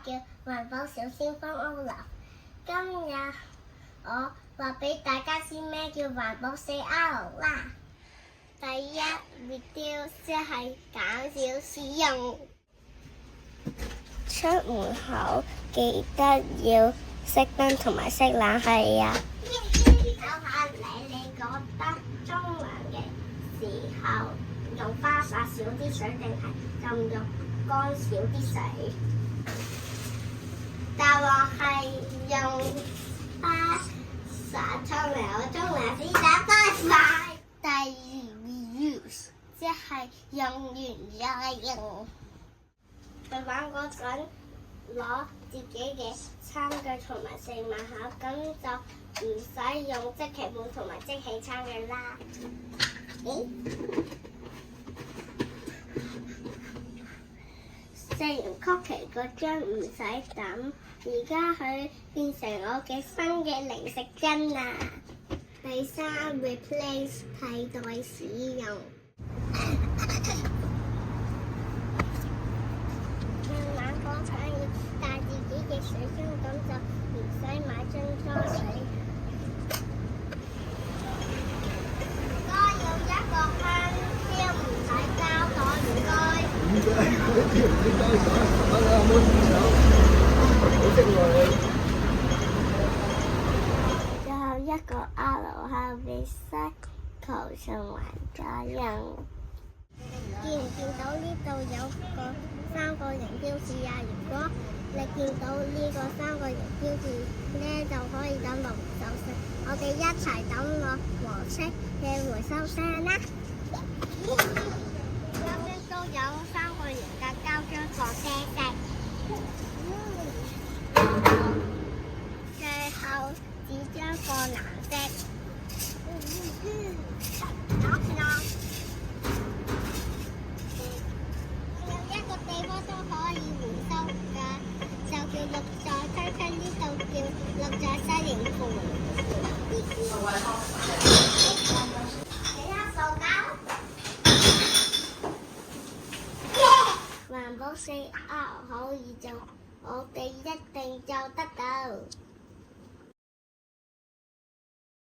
叫環保小先鋒歐立。今日我話俾大家知咩叫環保4R啦。第一 reduce 即係減少使用。出門口記得要熄燈同埋熄冷氣啊！考下你覺得沖涼嘅時候用花灑少啲水定係用浴缸少啲水？答案係用花灑沖涼，我沖涼先打花灑。第二 reuse 即係用完再用。去玩嗰陣攞自己嘅餐具同埋食物盒，咁就唔使用即棄碗同埋即棄餐具啦。食完曲奇嗰張唔使抌，而家佢變成我嘅新嘅零食樽啦。第三 replace 替代使用。帶自己嘅水樽，咁就唔使買樽裝水。唔該，要一個香蕉，唔使膠袋，唔該。唔該，唔該手，阿妹手，好識喎你。最後一個 R 係 recycle 循環再用。見唔見到呢度有個3個形標誌啊？如果你見到呢個3個形標誌咧，就可以抌落回收箱。我哋一齊抌落黃色嘅回收箱啦。側邊都有3個形嘅膠樽放啤色。最後紙張放藍色。地方都可以回收㗎，就叫綠在區區，呢度叫綠在西營盤。其他塑膠，環保4R可以做，我哋一定做得到。